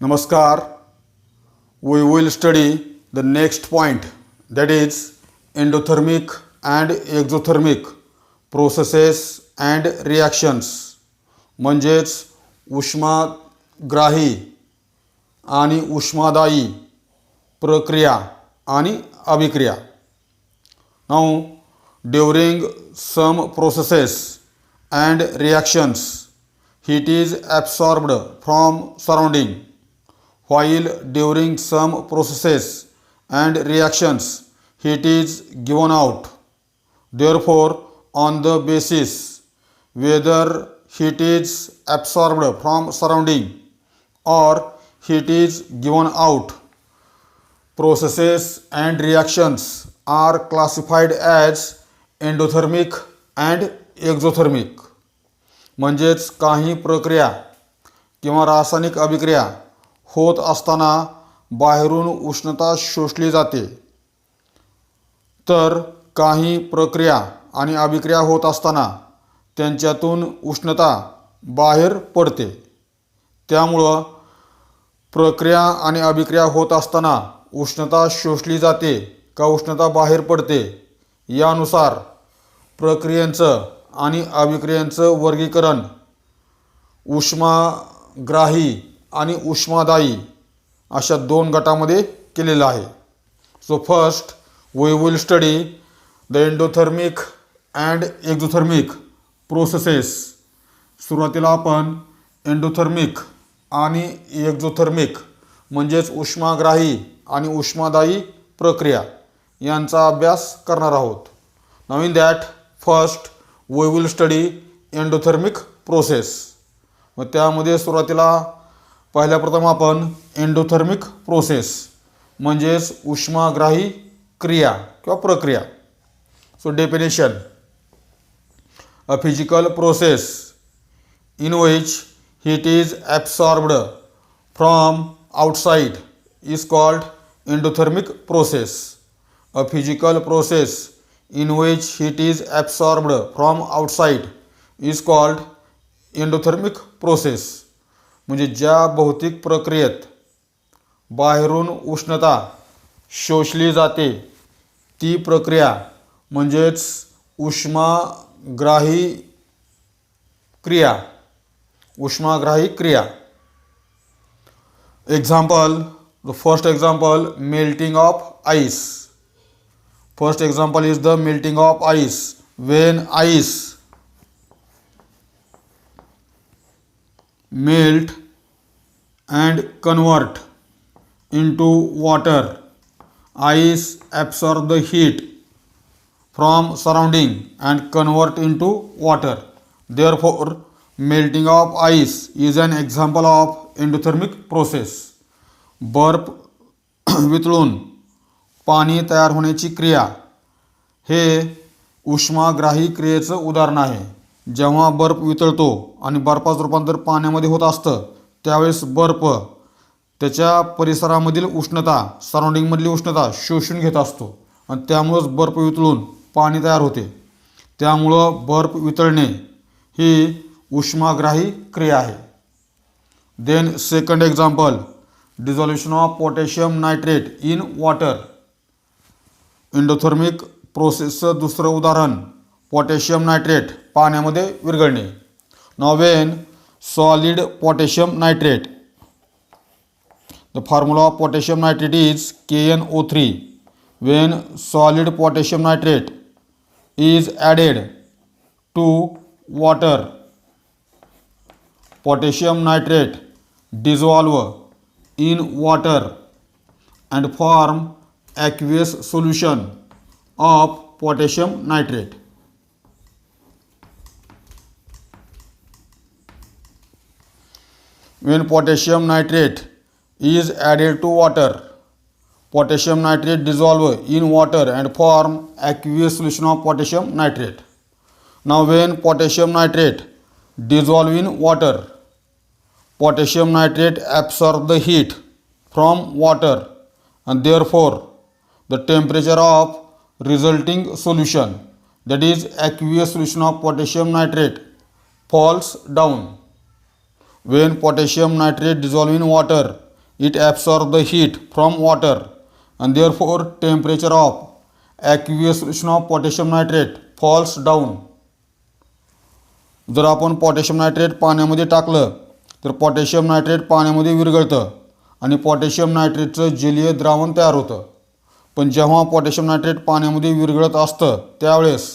Namaskar. We will study the next point, that is endothermic and exothermic processes and reactions. म्हणजेच उष्माग्राही आणि उष्मादायी प्रक्रिया आणि अभिक्रिया. Now, during some processes and reactions, heat is absorbed from surrounding, while during some processes and reactions, heat is given out. Therefore, on the basis whether heat is absorbed from surrounding or heat is given out, processes and reactions are classified as endothermic and exothermic. म्हणजेच काही प्रक्रिया किंवा रासायनिक अभिक्रिया होत असताना बाहेरून उष्णता शोषली जाते, तर काही प्रक्रिया आणि अभिक्रिया होत असताना त्यांच्यातून उष्णता बाहेर पडते. त्यामुळं प्रक्रिया आणि अभिक्रिया होत असताना उष्णता शोषली जाते का उष्णता बाहेर पडते यानुसार प्रक्रियांचं आणि अभिक्रियांचं वर्गीकरण उष्माग्राही आणि उष्मादायी अशा दोन गटामध्ये केलेलं आहे. So first we will study the endothermic and exothermic processes. सुरुवातीला आपण एंडोथर्मिक आणि एक्झोथर्मिक म्हणजेच उष्माग्राही आणि उष्मादायी प्रक्रिया यांचा अभ्यास करणार आहोत. Now in that first we will study endothermic process. मग त्यामध्ये सुरुवातीला पहिल्या प्रथम आपण एंडोथर्मिक प्रोसेस म्हणजेच उष्माग्राही क्रिया किंवा प्रक्रिया. So definition: a physical process in which heat is absorbed from outside is called endothermic process. A physical process in which heat is absorbed from outside is called endothermic process. म्हणजे ज्या भौतिक प्रक्रियेत बाहेरून उष्णता शोषली जाते ती प्रक्रिया म्हणजेच उष्माग्राही क्रिया. उष्माग्राही क्रिया. Example, the first example, melting of ice. First example is the melting of ice. When ice melt and convert into water, ice absorb the heat from surrounding and convert into water. Therefore, melting of ice is an example of endothermic process. बर्फ वितळून पाणी तयार होण्याची क्रिया हे उष्माग्राही क्रियेचं उदाहरण आहे. जेव्हा बर्फ वितळतो आणि बर्फाचं रूपांतर पाण्यामध्ये होत असतं त्यावेळेस बर्फ त्याच्या परिसरामधील उष्णता, सराउंडिंगमधली उष्णता शोषून घेत असतो आणि त्यामुळंच बर्फ वितळून पाणी तयार होते. त्यामुळं बर्फ वितळणे ही उष्माग्राही क्रिया आहे. Then second example, dissolution of potassium nitrate in water. Endothermic प्रोसेसचं दुसरं उदाहरण पोटॅशियम नायट्रेट पाण्यामध्ये विरघळणे. Now when solid potassium nitrate, the formula of potassium nitrate is KnO3. When solid potassium nitrate is added to water, potassium nitrate dissolve in water and form aqueous solution of potassium nitrate. When potassium nitrate is added to water, potassium nitrate dissolve in water and form aqueous solution of potassium nitrate. Now when potassium nitrate dissolve in water, potassium nitrate absorb the heat from water and therefore the temperature of resulting solution, that is aqueous solution of potassium nitrate, falls down. When potassium nitrate dissolve in water, it absorbs the heat from water and therefore temperature of aqueous solution of potassium nitrate falls down. जर आपण potassium nitrate पाण्यामध्ये टाकलं तर potassium nitrate पाण्यामध्ये विरघळतं आणि potassium नायट्रेटचं जलीय द्रावण तयार होतं. पण जेव्हा पोटॅशियम नायट्रेट पाण्यामध्ये विरघळत असतं त्यावेळेस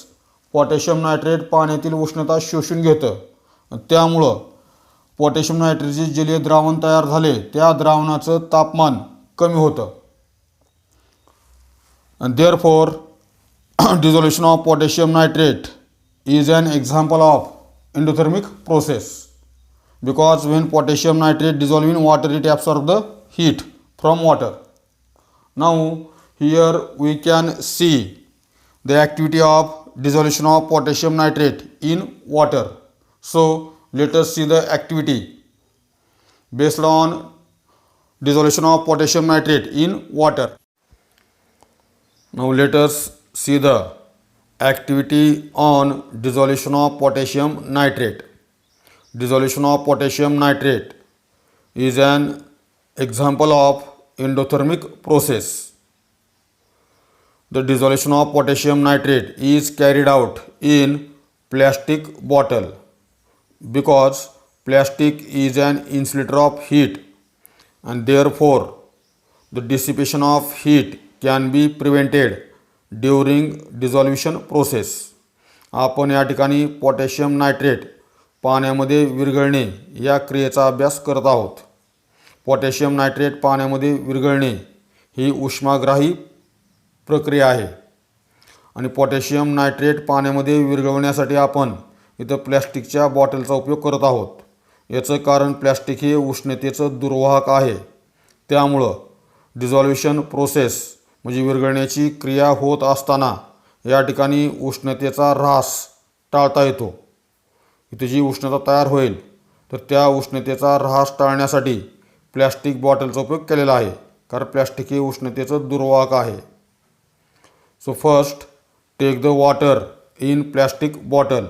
पोटॅशियम नायट्रेट पाण्यातील उष्णता शोषून घेतं. त्यामुळं पोटॅशियम नायट्रेटचे जलीय द्रावण तयार झाले त्या द्रावणाचं तापमान कमी होतं. And therefore dissolution of potassium nitrate is an example of endothermic process, because when potassium nitrate dissolve in water it absorbs the heat from water. Now here we can see the activity of dissolution of potassium nitrate in water. So let us see the activity based on dissolution of potassium nitrate in water. Now let us see the activity on dissolution of potassium nitrate. Dissolution of potassium nitrate is an example of endothermic process. The dissolution of potassium nitrate is carried out in plastic bottle because plastic is an insulator of heat and therefore the dissipation of heat can be prevented during dissolution process. आपण या ठिकाणी potassium nitrate पाण्यामध्ये विरघळणे या क्रियेचा अभ्यास करत आहोत. पोटॅशियम नायट्रेट पाण्यामध्ये विरघळणे ही उष्माग्राही प्रक्रिया आहे आणि पोटॅशियम नायट्रेट पाण्यामध्ये विरघळवण्यासाठी आपण इथं प्लॅस्टिकच्या बॉटलचा उपयोग करत आहोत. याचं कारण प्लॅस्टिक हे उष्णतेचं दुर्वाहक आहे. त्यामुळं डिझॉल्युशन प्रोसेस म्हणजे विरघळण्याची क्रिया होत असताना या ठिकाणी उष्णतेचा ऱ्हास टाळता येतो. इथे जी उष्णता तयार होईल तर त्या उष्णतेचा ऱ्हास टाळण्यासाठी प्लॅस्टिक बॉटलचा उपयोग केलेला आहे, कारण प्लॅस्टिक हे उष्णतेचं दुर्वाहक आहे. So first take the water in plastic bottle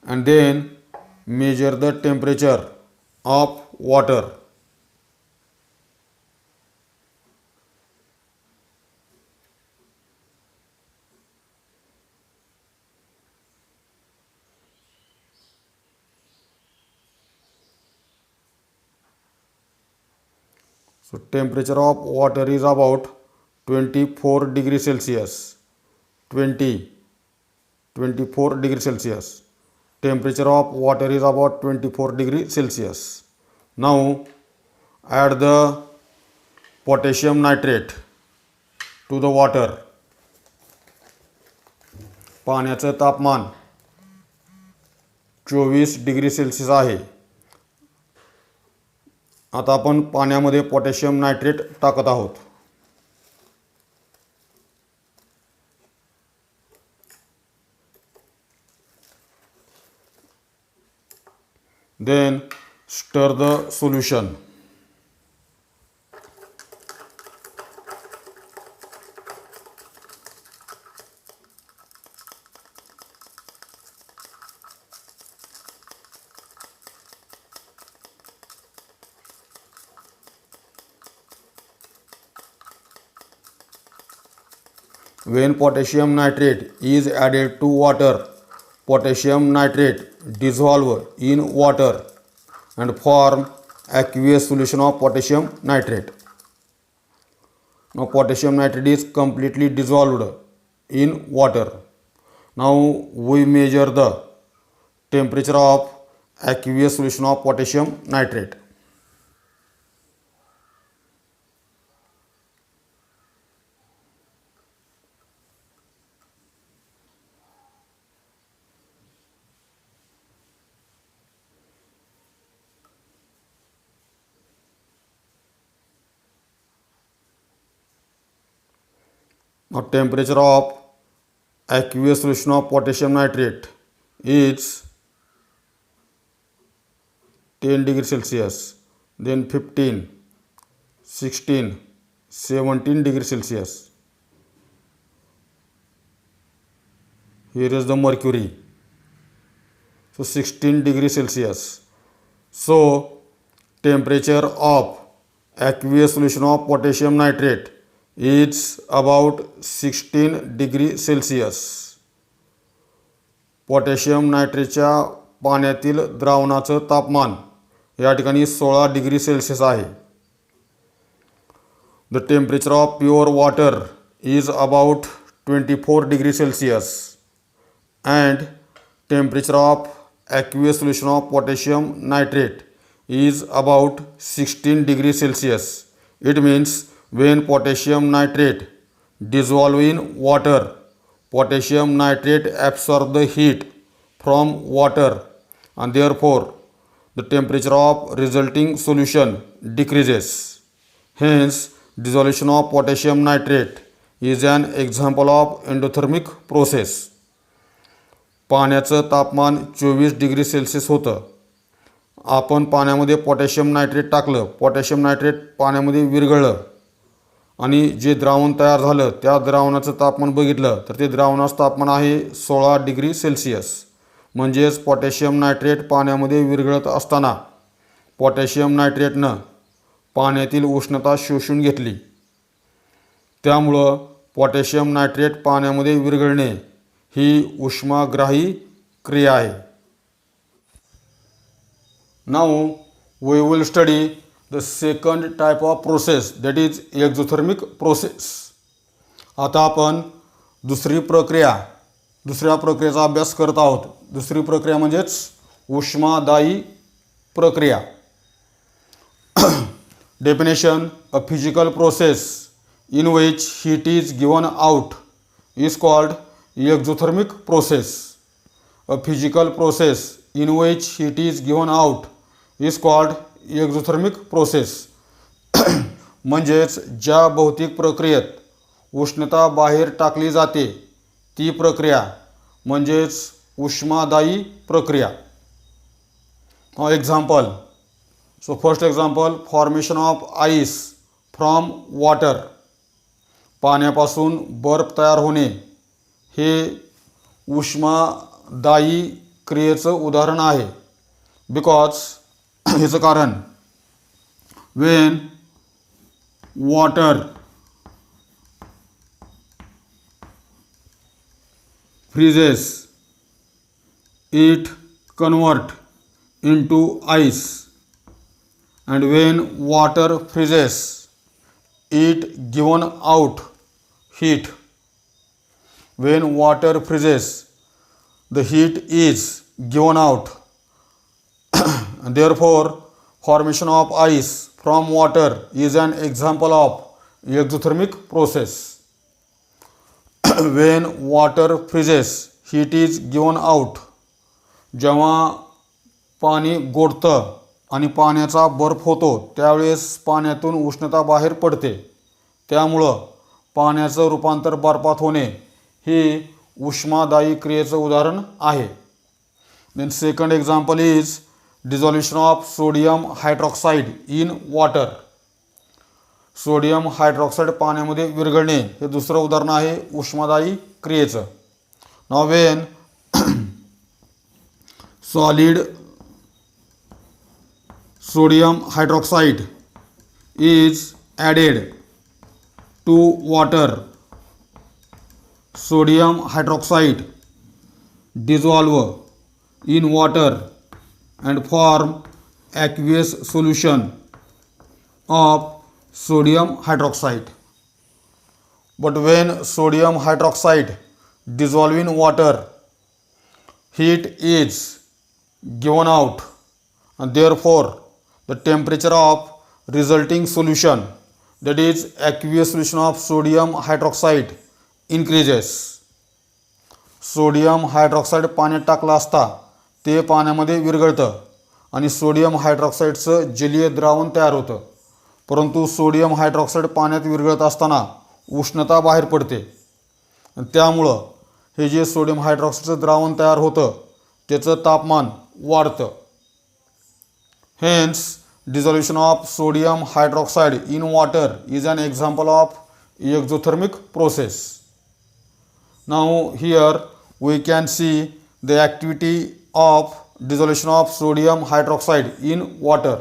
and then measure the temperature of water. So temperature of water is about 24 degrees Celsius. 24 degrees Celsius. Temperature of water is about 24 degrees Celsius. Now add the potassium nitrate to the water. पाण्याचं तापमान 24 degree Celsius आहे. आता आपण पाण्यामध्ये potassium nitrate टाकत आहोत. Then stir the solution. When potassium nitrate is added to water, potassium nitrate dissolve in water and form aqueous solution of potassium nitrate. Now potassium nitrate is completely dissolved in water. Now we measure the temperature of aqueous solution of potassium nitrate. Now temperature of aqueous solution of potassium nitrate is 10 degrees Celsius, then 15, 16, 17 degrees Celsius. Here is the mercury. So 16 degree Celsius. So temperature of aqueous solution of potassium nitrate is about 16 degree Celsius. Potassium नायट्रेटच्या पाण्यातील द्रावणाचं तापमान या ठिकाणी 16 degree Celsius आहे. The temperature of pure water is about 24 degree Celsius and temperature of aqueous solution of potassium nitrate is about 16 degree Celsius. It means when potassium nitrate dissolve in water, potassium nitrate absorb the heat from water and therefore the temperature of resulting solution decreases. Hence, dissolution of potassium nitrate is an example of endothermic process. पाण्याचं तापमान 24 degree Celsius होतं. आपण पाण्यामध्ये potassium nitrate टाकलं, potassium nitrate पाण्यामध्ये विरघळलं आणि जे द्रावण तयार झालं त्या द्रावणाचं तापमान बघितलं तर ते द्रावणाचं तापमान आहे 16 डिग्री सेल्सिअस. म्हणजेच पोटॅशियम नायट्रेट पाण्यामध्ये विरघळत असताना पोटॅशियम नायट्रेटनं पाण्यातील उष्णता शोषून घेतली. त्यामुळं पोटॅशियम नायट्रेट पाण्यामध्ये विरघळणे ही उष्माग्राही क्रिया आहे. Now we will study the second type of process, that is exothermic process. आता आपण दुसऱ्या प्रक्रियेचा अभ्यास करत आहोत. दुसरी प्रक्रिया म्हणजेच उष्मादायी प्रक्रिया. Definition: a physical process in which heat is given out is called exothermic process. A physical process in which heat is given out is called exothermic process. म्हणजेच ज्या भौतिक प्रक्रियेत उष्णता बाहेर टाकली जाते ती प्रक्रिया म्हणजेच उष्मादायी प्रक्रिया. Example. So first example, formation of ice from water. पाण्यापासून बर्फ तयार होणे हे उष्मादायी क्रियेचं उदाहरण आहे. बिकॉज ह्याचं कारण, Wien water freezes it convert into ice, and when water freezes it given out heat. When water freezes, the heat is given out. And therefore, formation of ice from water is an example of exothermic process. When water freezes, heat is given out. जेव्हा पाणी गोठतं आणि पाण्याचा बर्फ होतो त्यावेळेस पाण्यातून उष्णता बाहेर पडते. त्यामुळं पाण्याचं रूपांतर बर्फात होणे हे उष्मादायी क्रियेचं उदाहरण आहे. Then second example is dissolution of sodium hydroxide in water. Sodium hydroxide पाण्यामध्ये विरघळणे हे दुसरं उदाहरण आहे उष्मादायी क्रियेचं. Now when solid sodium hydroxide is added to water, sodium hydroxide dissolve in water and form aqueous solution of sodium hydroxide. But when sodium hydroxide dissolve in water, heat is given out, and therefore the temperature of resulting solution, that is aqueous solution of sodium hydroxide, increases. Sodium hydroxide पाण्यात टाकलं असता ते पाण्यामध्ये विरघळतं आणि sodium हायड्रॉक्साईडचं जलीय द्रावण तयार होतं. परंतु सोडियम हायड्रॉक्साईड पाण्यात विरघळत असताना उष्णता बाहेर पडते. त्यामुळं हे जे सोडियम हायड्रॉक्साईडचं द्रावण तयार होतं त्याचं तापमान वाढतं. Hence, dissolution of sodium hydroxide in water is an example of exothermic process. Now here we can see the activity of dissolution of sodium hydroxide in water.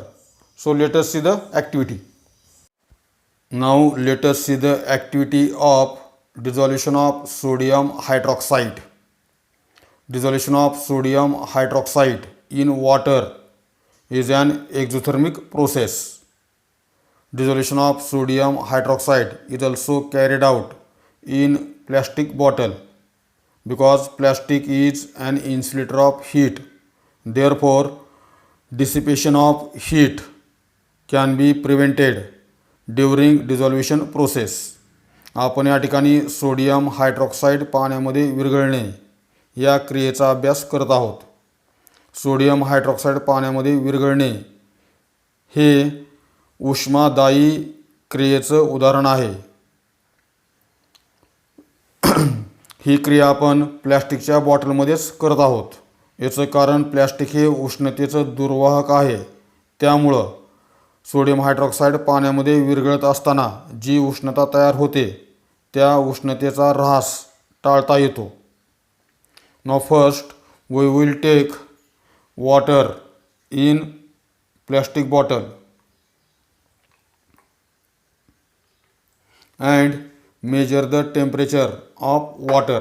So let us see the activity. Now let us see the activity of dissolution of sodium hydroxide. Dissolution of sodium hydroxide in water is an exothermic process. Dissolution of sodium hydroxide is also carried out in plastic bottle because plastic is an insulator of heat. Therefore, dissipation of heat can be prevented during dissolution process. आपण या ठिकाणी sodium hydroxide पाण्यामध्ये विरघळणे या क्रियेचा अभ्यास करत आहोत. सोडियम हायड्रॉक्साईड पाण्यामध्ये विरघळणे हे उष्मादायी क्रियेचं उदाहरण आहे. ही क्रिया आपण प्लॅस्टिकच्या बॉटलमध्येच करत आहोत. याचं कारण प्लॅस्टिक हे उष्णतेचं दुर्वाहक आहे. त्यामुळं सोडियम हायड्रॉक्साईड पाण्यामध्ये विरघळत असताना जी उष्णता तयार होते त्या उष्णतेचा ऱ्हास टाळता येतो. Now first we will take water in plastic bottle and measure the temperature of water.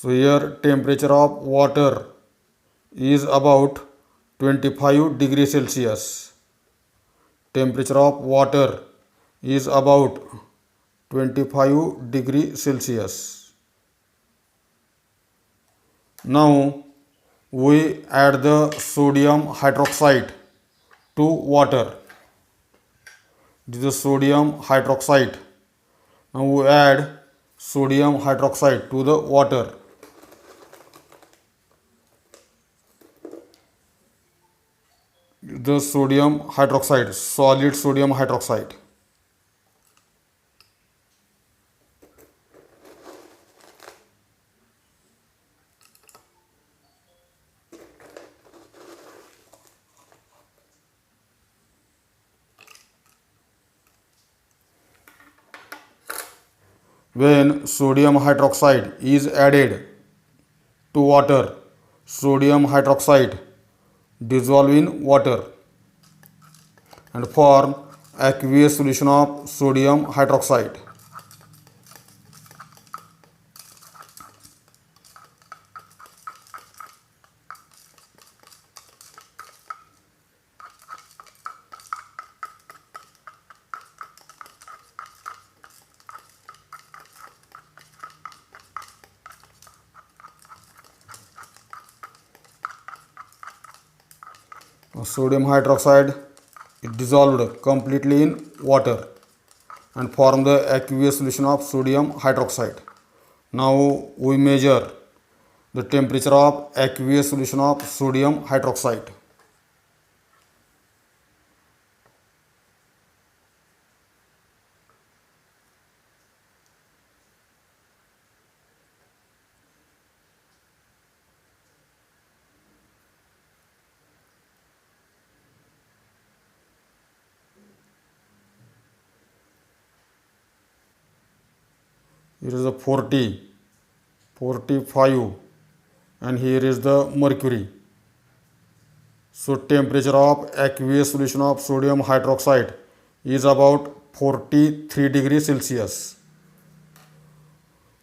So here temperature of water is about 25 degrees Celsius. Temperature of water is about 25 degrees Celsius. Now we add the sodium hydroxide to water. This is the sodium hydroxide. Now we add sodium hydroxide to the water. The sodium hydroxide, solid sodium hydroxide. When sodium hydroxide is added to water, sodium hydroxide dissolve in water and form aqueous solution of sodium hydroxide. Sodium hydroxide is dissolved completely in water and form the aqueous solution of sodium hydroxide. Now we measure the temperature of aqueous solution of sodium hydroxide. Here is a 40, 45 and here is the mercury. So temperature of aqueous solution of sodium hydroxide is about 43 degrees Celsius.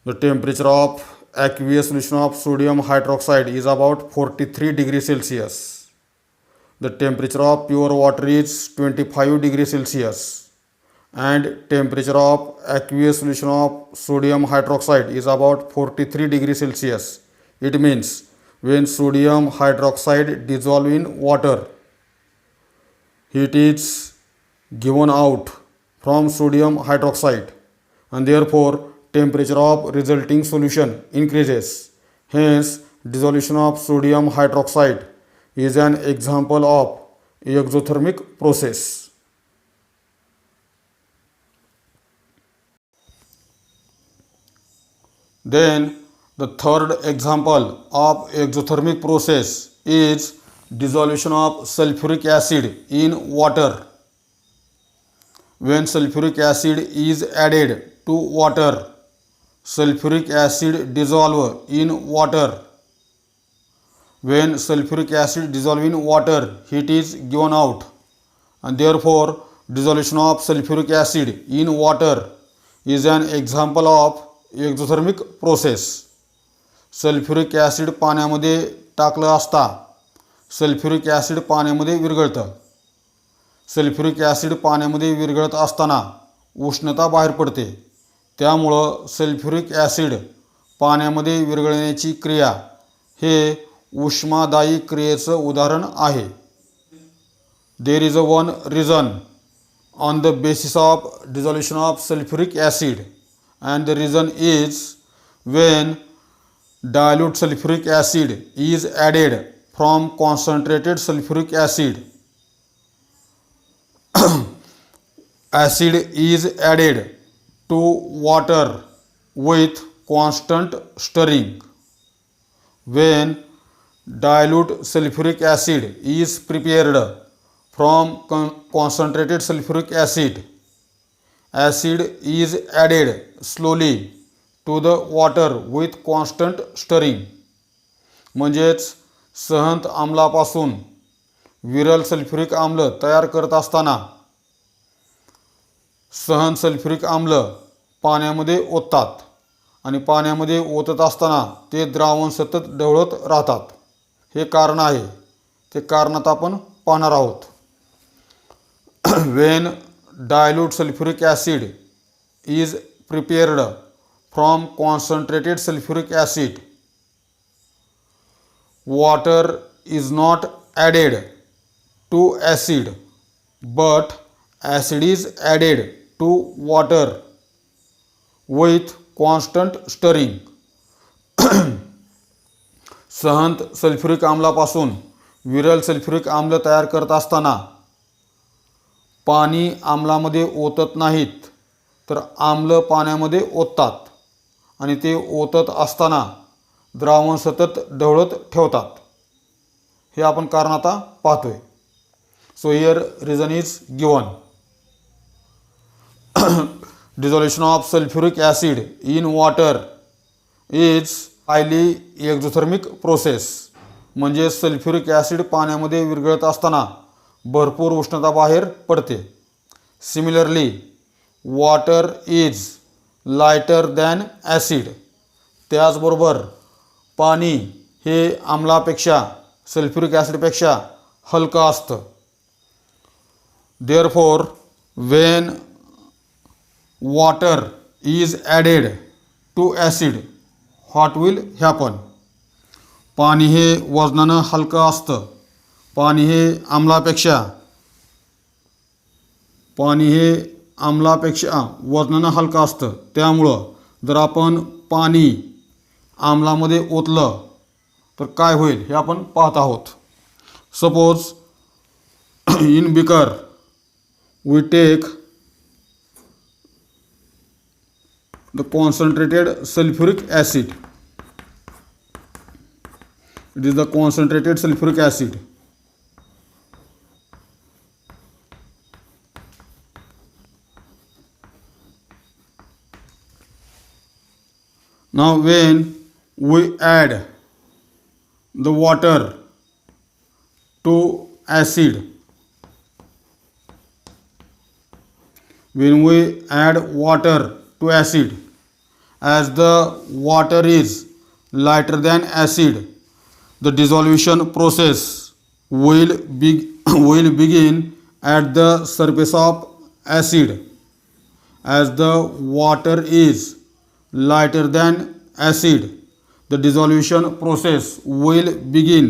The temperature of aqueous solution of sodium hydroxide is about 43 degrees Celsius. The temperature of pure water is 25 degrees Celsius. And temperature of aqueous solution of sodium hydroxide is about 43 degrees Celsius. It means when sodium hydroxide dissolve in water, heat is given out from sodium hydroxide and therefore temperature of resulting solution increases. Hence, dissolution of sodium hydroxide is an example of exothermic process. Then the third example of exothermic process is dissolution of sulfuric acid in water. When sulfuric acid is added to water, sulfuric acid dissolve in water. When sulfuric acid dissolve in water, heat is given out, and therefore dissolution of sulfuric acid in water is an example of exothermic process. Sulphuric acid पाण्यामध्ये टाकलं असता sulphuric acid पाण्यामध्ये विरघळतं. Sulphuric acid पाण्यामध्ये विरघळत असताना उष्णता बाहेर पडते. त्यामुळं सल्फ्युरिक ॲसिड पाण्यामध्ये विरघळण्याची क्रिया हे उष्मादायी क्रियेचं उदाहरण आहे. There is a one reason on the basis of dissolution of sulphuric acid, and the reason is when dilute sulfuric acid is added from concentrated sulfuric acid. Acid is added to water with constant stirring. When dilute sulfuric acid is prepared from concentrated sulfuric acid, acid is added slowly to the water with constant stirring. म्हणजेच सहंत आम्लापासून विरल sulphuric आम्ल तयार करत असताना सहन sulphuric आम्ल पाण्यामध्ये ओततात आणि पाण्यामध्ये ओतत असताना ते द्रावण सतत ढवळत राहतात. हे कारण आहे. ते कारणात आपण पाहणार आहोत. When dilute sulfuric acid is prepared from concentrated sulfuric acid, water is not added to acid, but acid is added to water with constant stirring. सहंत सल्फ्युरिक आम्लापासून विरल सल्फ्युरिक आम्ल तयार करत असताना पाणी आम्लामध्ये ओतत नाहीत, तर आम्ल पाण्यामध्ये ओततात आणि ते ओतत असताना द्रावण सतत ढवळत ठेवतात. हे आपण कारण आता पाहतोय. So here reason is given. Dissolution of sulphuric acid in water is highly exothermic process. म्हणजे सल्फ्युरिक ॲसिड पाण्यामध्ये विरघळत असताना भरपूर उष्णता बाहेर पडते. Similarly water is lighter than acid. त्याचबरोबर पाणी हे आम्लापेक्षा सल्फ्युरिक ॲसिडपेक्षा हलकं असतं. Therefore when water is added to acid, what will happen. पाणी हे वजनानं हलकं असतं. पाणी हे आम्लापेक्षा वजनानं हलकं असतं. त्यामुळं जर आपण पाणी आम्लामध्ये ओतलं तर काय होईल हे आपण पाहत आहोत. Suppose in beaker we take the concentrated sulphuric acid. It is the concentrated sulphuric acid. Now when we add the water to acid, as the water is lighter than acid, the dissolution process will begin at the surface of acid. As the water is lighter than acid, the dissolution process will begin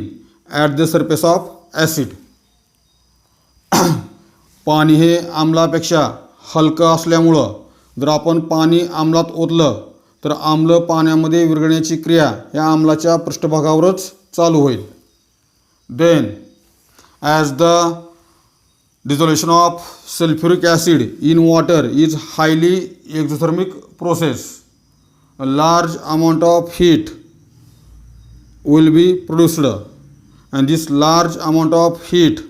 at the surface of acid. पाणी हे आम्लापेक्षा हलकं असल्यामुळं जर आपण पाणी आम्लात ओतलं तर आम्ल पाण्यामध्ये विरघळण्याची क्रिया या आम्लाच्या पृष्ठभागावरच चालू होईल. Then as the dissolution of sulfuric acid in water is highly exothermic process, a large amount of heat will be produced, and this large amount of heat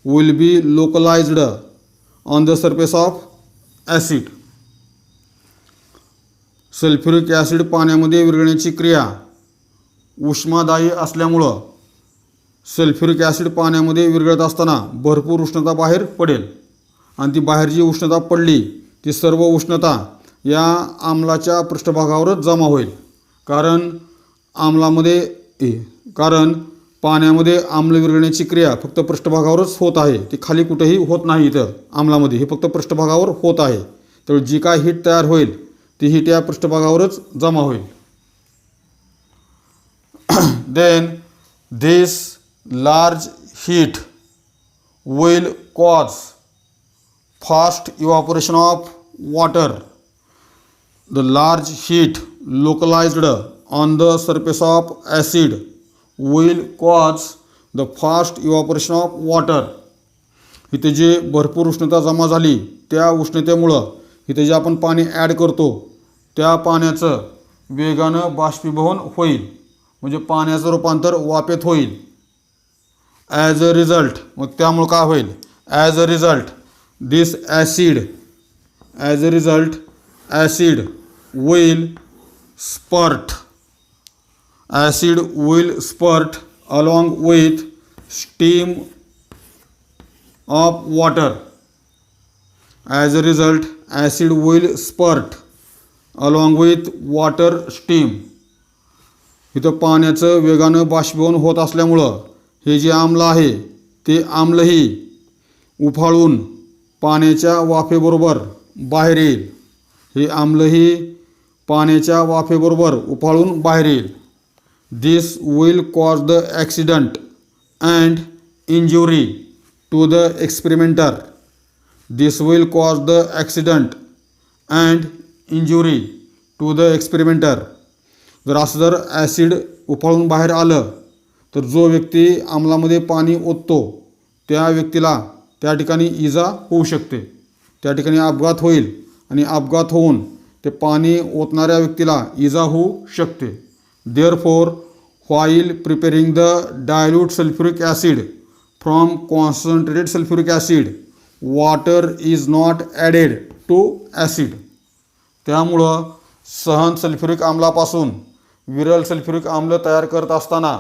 will be localized on the surface of acid. Sulphuric acid पाण्यामध्ये विरघळण्याची क्रिया उष्मादायी असल्यामुळं sulphuric acid पाण्यामध्ये विरघळत असताना भरपूर उष्णता बाहेर पडेल, आणि ती बाहेर जी उष्णता पडली ती सर्व उष्णता या आम्लाच्या पृष्ठभागावरच जमा होईल. कारण पाण्यामध्ये आम्ल विरघळण्याची क्रिया फक्त पृष्ठभागावरच होत आहे, ती खाली कुठेही होत नाही. इथं आम्लामध्ये हे फक्त पृष्ठभागावर होत आहे. तर जी काय हीट तयार होईल ती हीट या पृष्ठभागावरच जमा होईल. Then this large heat will cause fast evaporation of water. The large heat localized on the surface of acid will cause the fast evaporation of water. इथे जे भरपूर उष्णता जमा झाली त्या उष्णतेमुळं इथे जे आपण पाणी ॲड करतो त्या पाण्याचं वेगानं बाष्पीभवन होईल, म्हणजे पाण्याचं रूपांतर वाफेत होईल. ॲज अ रिझल्ट, मग त्यामुळं काय होईल? As a result this acid will spurt. Acid will spurt along with stream of water. As a result, acid will spurt along with water stream. इथं पाण्याचं वेगानं बाष्पीभवन होत असल्यामुळं हे जे आम्ल आहे ते आम्लही उफाळून पाण्याच्या वाफेबरोबर बाहेर येईल. हे आम्लही पाण्याच्या वाफेबरोबर उफाळून बाहेर येईल. This will cause the accident and injury to the experimenter. This will cause the accident and injury to the experimenter. जर ॲसिड उफाळून बाहेर आलं तर जो व्यक्ती आम्लामध्ये पाणी ओततो त्या व्यक्तीला त्या ठिकाणी इजा होऊ शकते, त्या ठिकाणी अपघात होईल, आणि अपघात होऊन ते पाणी ओतणाऱ्या व्यक्तीला इजा होऊ शकते. Therefore, while preparing the dilute sulfuric acid from concentrated sulfuric acid, water is not added to acid. त्यामुळं सहन सल्फ्युरिक आम्लापासून विरल सल्फ्युरिक आम्ल तयार करत असताना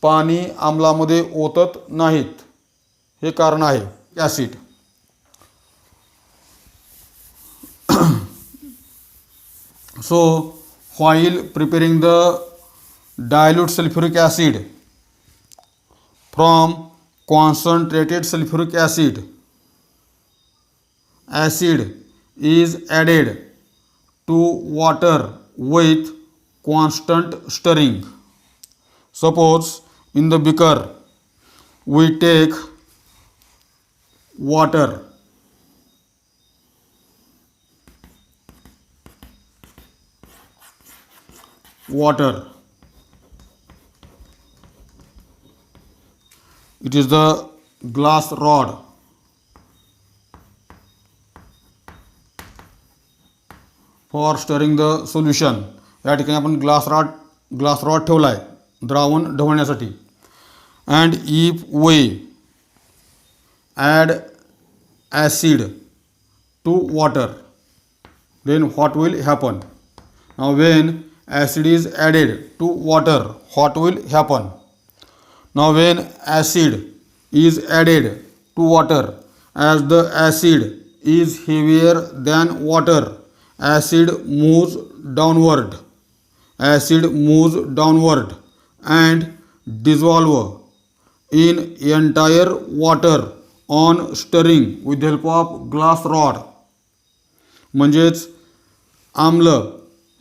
पाणी आम्लामध्ये ओतत नाहीत, हे कारण आहे acid. So while preparing the dilute sulfuric acid from concentrated sulfuric acid, acid is added to water with constant stirring. Suppose in the beaker we take water. It is the glass rod. For stirring the solution, या ठिकाणी आपण glass rod ठेवला आहे द्रावण ढवळण्यासाठी. And if we add acid to water, then what will happen? Now when acid is added to water, what will happen? Now when acid is added to water, as the acid is heavier than water, acid moves downward and dissolve in entire water on stirring with the help of glass rod. म्हणजेच आम्ल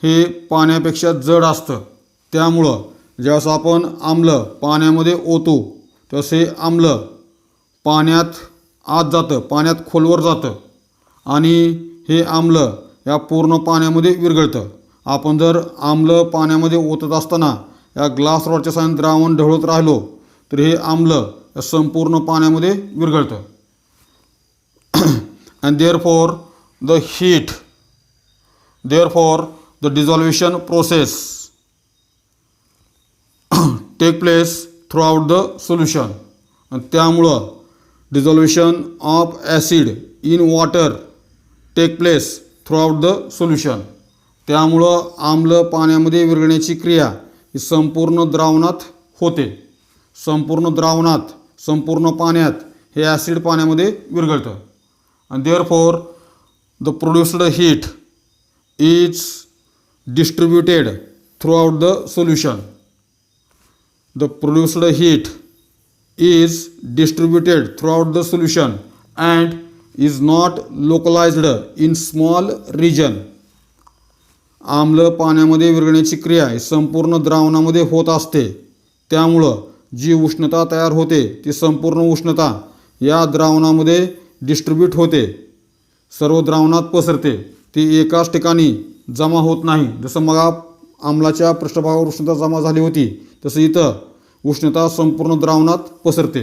हे पाण्यापेक्षा जड असतं, त्यामुळं ज्यावेळेस आपण आम्ल पाण्यामध्ये ओतो त्यावेळेस हे आम्ल पाण्यात आत जातं, पाण्यात खोलवर जातं, आणि हे आम्ल या पूर्ण पाण्यामध्ये विरघळतं. आपण जर आम्ल पाण्यामध्ये ओतत असताना या ग्लास रॉडच्या साहाय्याने द्रावण ढवळत राहिलो तर हे आम्ल या संपूर्ण पाण्यामध्ये विरघळतं. And therefore the the dissolution process take place throughout the solution. आणि त्यामुळं dissolution of acid in water take place throughout the solution. त्यामुळं आम्ल पाण्यामध्ये विरघळण्याची क्रिया ही संपूर्ण द्रावणात होते. संपूर्ण द्रावणात, संपूर्ण पाण्यात हे ॲसिड पाण्यामध्ये विरघळतं. आणि therefore the produced heat is distributed throughout the solution. The produced heat is distributed throughout the solution and is not localized in small region. आम्ल पाण्यामध्ये विरघळण्याची क्रिया ही संपूर्ण द्रावणामध्ये होत असते. त्यामुळं जी उष्णता तयार होते ती संपूर्ण उष्णता या द्रावणामध्ये डिस्ट्रीब्यूट होते, सर्व द्रावणात पसरते. ती एकाच ठिकाणी जमा होत नाही. जसं मग आम्लाच्या पृष्ठभागावर उष्णता जमा झाली होती तसं इथं उष्णता संपूर्ण द्रावणात पसरते.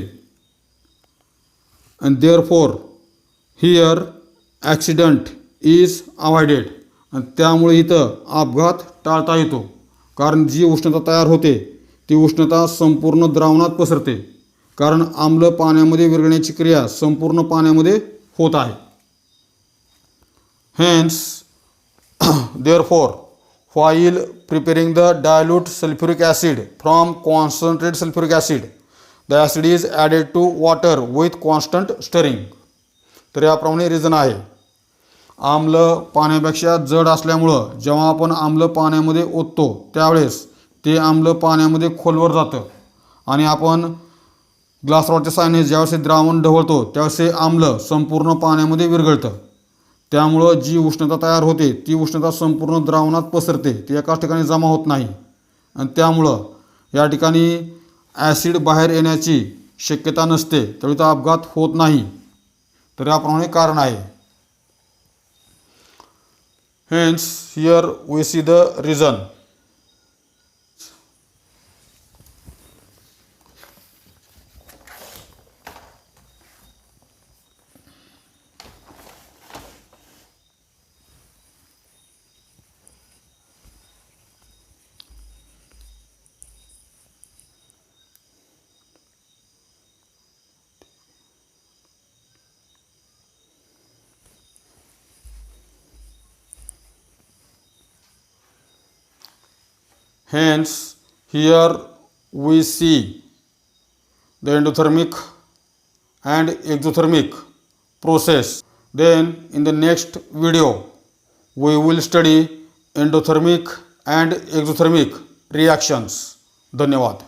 and therefore here accident is avoided. आणि त्यामुळे इथं अपघात टाळता येतो, कारण जी उष्णता तयार होते ती उष्णता संपूर्ण द्रावणात पसरते, कारण आम्ल पाण्यामध्ये विरघळण्याची क्रिया संपूर्ण पाण्यामध्ये होत आहे. hence therefore while preparing the dilute sulfuric acid from concentrated sulfuric acid, the acid is added to water with constant stirring. तर याप्रमाणे रिझन आहे. आम्ल पाण्यापेक्षा जड असल्यामुळं जेव्हा आपण आम्ल पाण्यामध्ये ओततो त्यावेळेस ते आम्ल पाण्यामध्ये खोलवर जातं आणि आपण ग्लास रॉडच्या साहाय्याने ज्यावेळेस द्रावण ढवळतो त्यावेळेस हे आम्ल संपूर्ण पाण्यामध्ये विरघळतं. त्यामुळं जी उष्णता तयार होते ती उष्णता संपूर्ण द्रावणात पसरते, ती एकाच ठिकाणी जमा होत नाही. आणि त्यामुळं या ठिकाणी ॲसिड बाहेर येण्याची शक्यता नसते, त्यावेळी तो अपघात होत नाही. तर याप्रमाणे कारण आहे. Hence here we see the reason. Hence here we see the endothermic and exothermic process. Then in the next video we will study endothermic and exothermic reactions. धन्यवाद.